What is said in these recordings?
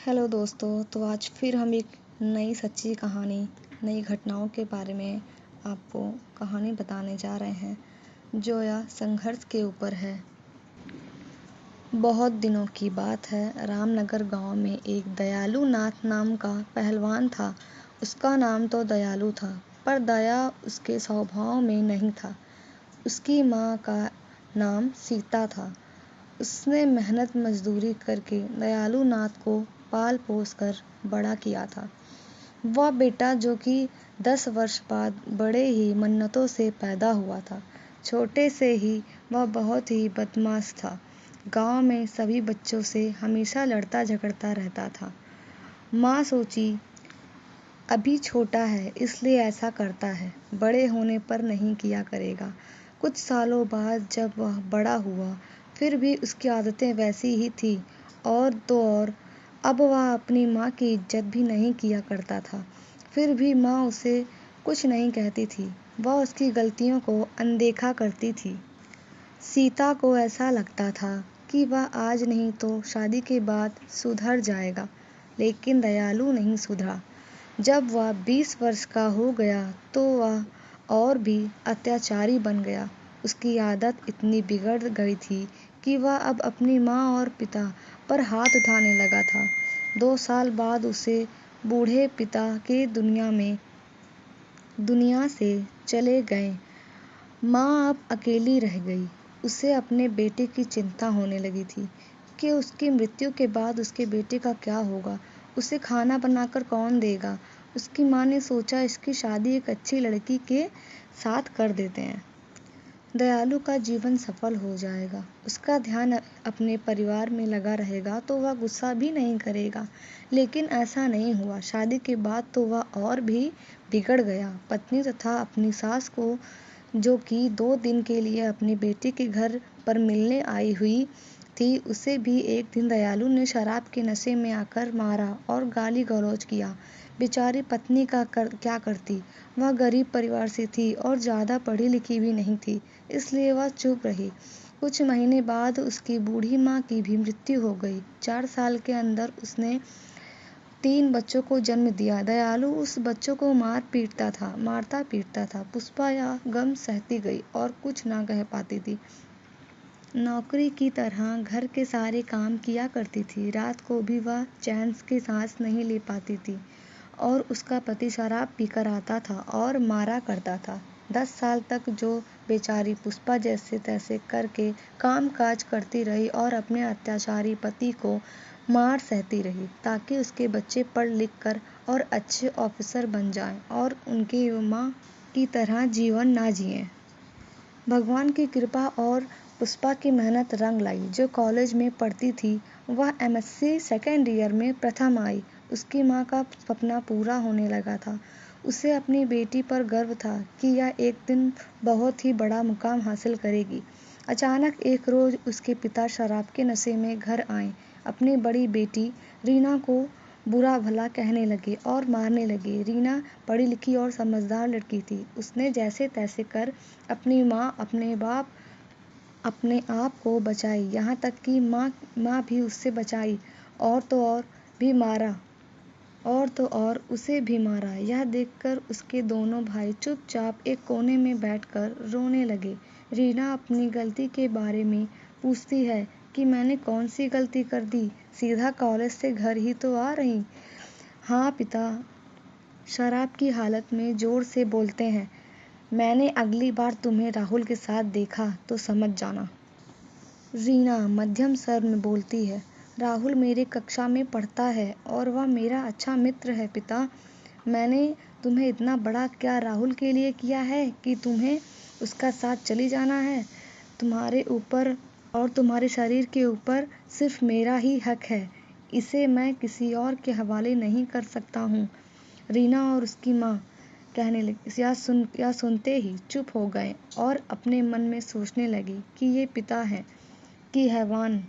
Hello दोस्तों, तो आज फिर हम एक नई सच्ची कहानी, नई घटनाओं के बारे में आपको कहानी बताने जा रहे हैं, जो यह संघर्ष के ऊपर है। बहुत दिनों की बात है, रामनगर गांव में एक दयालु नाथ नाम का पहलवान था। उसका नाम तो दयालु था, पर दया उसके स्वभाव में नहीं था। उसकी माँ का नाम सीता था। उसने मेहनत मजदूरी करके दयालु नाथ को पाल पोस कर बड़ा किया था। वह बेटा जो कि 10 वर्ष बाद बड़े ही मन्नतों से पैदा हुआ था। छोटे से ही वह बहुत ही बदमाश था। गांव में सभी बच्चों से हमेशा लड़ता झगड़ता रहता था। माँ सोची, अभी छोटा है इसलिए ऐसा करता है, बड़े होने पर नहीं किया करेगा। कुछ सालों बाद जब वह बड़ा हुआ, फिर भी उसकी आदतें वैसी ही थी। और तो और अब वह अपनी माँ की इज्जत भी नहीं किया करता था। फिर भी माँ उसे कुछ नहीं कहती थी। वह उसकी गलतियों को अनदेखा करती थी। सीता को ऐसा लगता था कि वह आज नहीं तो शादी के बाद सुधर जाएगा, लेकिन दयालु नहीं सुधरा। जब वह 20 वर्ष का हो गया तो वह और भी अत्याचारी बन गया। उसकी आदत इतनी बिगड़ गई थी कि वह अब अपनी माँ और पिता पर हाथ उठाने लगा था। 2 साल बाद उसे बूढ़े पिता के दुनिया से चले गए। माँ अब अकेली रह गई। उसे अपने बेटे की चिंता होने लगी थी कि उसकी मृत्यु के बाद उसके बेटे का क्या होगा। उसे खाना बनाकर कौन देगा। उसकी माँ ने सोचा, इसकी शादी एक अच्छी लड़की के साथ कर देते हैं। दयालु का जीवन सफल हो जाएगा। उसका ध्यान अपने परिवार में लगा रहेगा तो वह गुस्सा भी नहीं करेगा। लेकिन ऐसा नहीं हुआ। शादी के बाद तो वह और भी बिगड़ गया। पत्नी तथा अपनी सास को, जो कि 2 दिन के लिए अपने बेटे के घर पर मिलने आई हुई थी, उसे भी एक दिन दयालु ने शराब के नशे में आकर मारा और गाली गलौज किया। बेचारी पत्नी क्या करती। वह गरीब परिवार से थी और ज़्यादा पढ़ी लिखी भी नहीं थी, इसलिए वह चुप रही। कुछ महीने बाद उसकी बूढ़ी माँ की भी मृत्यु हो गई। 4 साल के अंदर उसने 3 बच्चों को जन्म दिया। दयालु उस बच्चों को मारता पीटता था। पुष्पा यह गम सहती गई और कुछ ना कह पाती थी। नौकरी की तरह घर के सारे काम किया करती थी। रात को भी वह चैन की सांस नहीं ले पाती थी और उसका पति शराब पीकर आता था और मारा करता था। 10 साल तक जो बेचारी पुष्पा जैसे तैसे करके काम काज करती रही और अपने अत्याचारी पति को मार सहती रही, ताकि उसके बच्चे पढ़ लिख कर और अच्छे ऑफिसर बन जाएं और उनकी माँ की तरह जीवन ना जिएं। भगवान की कृपा और पुष्पा की मेहनत रंग लाई। जो कॉलेज में पढ़ती थी, वह MSc सेकेंड ईयर में प्रथम आई। उसकी माँ का सपना पूरा होने लगा था। उसे अपनी बेटी पर गर्व था कि यह एक दिन बहुत ही बड़ा मुकाम हासिल करेगी। अचानक एक रोज उसके पिता शराब के नशे में घर आए। अपनी बड़ी बेटी रीना को बुरा भला कहने लगे और मारने लगे। रीना पढ़ी लिखी और समझदार लड़की थी। उसने जैसे तैसे कर अपनी माँ, अपने आप को बचाई। यहाँ तक कि माँ भी उससे बचाई और तो और उसे भी मारा। यह देखकर उसके दोनों भाई चुपचाप एक कोने में बैठकर रोने लगे। रीना अपनी गलती के बारे में पूछती है कि मैंने कौन सी गलती कर दी, सीधा कॉलेज से घर ही तो आ रही। हाँ पिता शराब की हालत में जोर से बोलते हैं। मैंने अगली बार तुम्हें राहुल के साथ देखा तो समझ जाना। रीना मध्यम स्वर में बोलती है, राहुल मेरे कक्षा में पढ़ता है और वह मेरा अच्छा मित्र है पिता। मैंने तुम्हें इतना बड़ा क्या राहुल के लिए किया है कि तुम्हें उसका साथ चली जाना है। तुम्हारे ऊपर और तुम्हारे शरीर के ऊपर सिर्फ मेरा ही हक है। इसे मैं किसी और के हवाले नहीं कर सकता हूँ। रीना और उसकी माँ कहने लगी, यह सुनते ही चुप हो गए और अपने मन में सोचने लगी कि ये पिता है कि हैवान।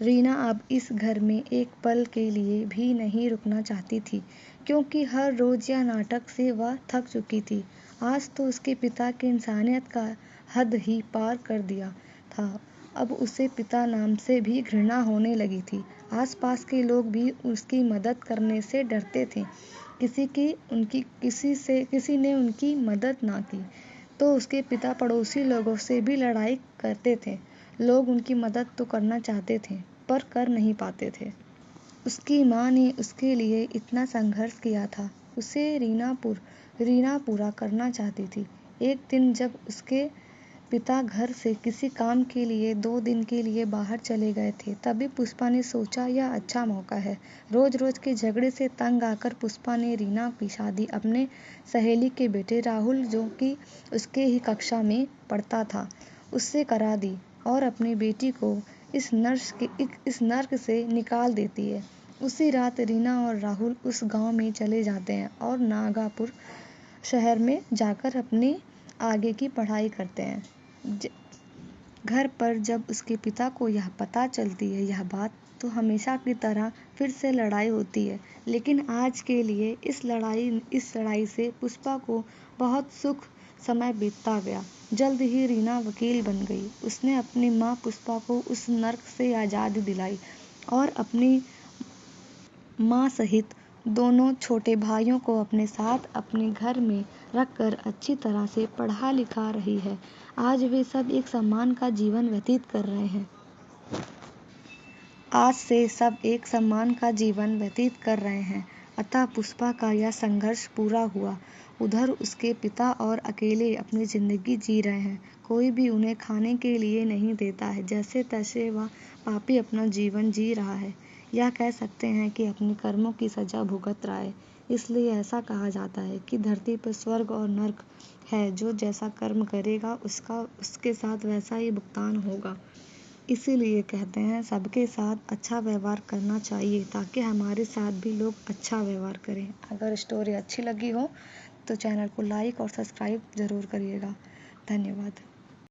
रीना अब इस घर में एक पल के लिए भी नहीं रुकना चाहती थी, क्योंकि हर रोज यह नाटक से वह थक चुकी थी। आज तो उसके पिता की इंसानियत का हद ही पार कर दिया था। अब उसे पिता नाम से भी घृणा होने लगी थी। आसपास के लोग भी उसकी मदद करने से डरते थे। किसी ने उनकी मदद ना की तो उसके पिता पड़ोसी लोगों से भी लड़ाई करते थे। लोग उनकी मदद तो करना चाहते थे पर कर नहीं पाते थे। उसकी माँ ने उसके लिए इतना संघर्ष किया था, उसे रीना पूरा करना चाहती थी। एक दिन जब उसके पिता घर से किसी काम के लिए 2 दिन के लिए बाहर चले गए थे, तभी पुष्पा ने सोचा यह अच्छा मौका है। रोज रोज के झगड़े से तंग आकर पुष्पा ने रीना की शादी अपने सहेली के बेटे राहुल, जो कि उसके ही कक्षा में पढ़ता था, उससे करा दी और अपनी बेटी को इस नर्क से निकाल देती है। उसी रात रीना और राहुल उस गांव में चले जाते हैं और नागापुर शहर में जाकर अपनी आगे की पढ़ाई करते हैं। घर पर जब उसके पिता को यह पता चलती है यह बात, तो हमेशा की तरह फिर से लड़ाई होती है। लेकिन आज के लिए इस लड़ाई से पुष्पा को बहुत सुख समय बीतता गया। जल्द ही रीना वकील बन गई। उसने अपनी माँ पुष्पा को उस नर्क से आज़ादी दिलाई और अपनी माँ सहित दोनों छोटे भाइयों को अपने साथ अपने घर में रखकर अच्छी तरह से पढ़ा लिखा रही है। आज वे सब एक सम्मान का जीवन व्यतीत कर रहे हैं। आज से सब एक सम्मान का जीवन व्यतीत कर रहे हैं। अतः पुष्पा का यह संघर्ष पूरा हुआ। उधर उसके पिता और अकेले अपनी जिंदगी जी रहे हैं। कोई भी उन्हें खाने के लिए नहीं देता है। जैसे तैसे वह पापी अपना जीवन जी रहा है, या कह सकते हैं कि अपने कर्मों की सजा भुगत रहा है। इसलिए ऐसा कहा जाता है कि धरती पर स्वर्ग और नर्क है, जो जैसा कर्म करेगा उसके साथ वैसा ही भुगतान होगा। इसीलिए कहते हैं सबके साथ अच्छा व्यवहार करना चाहिए, ताकि हमारे साथ भी लोग अच्छा व्यवहार करें। अगर स्टोरी अच्छी लगी हो तो चैनल को लाइक और सब्सक्राइब ज़रूर करिएगा। धन्यवाद।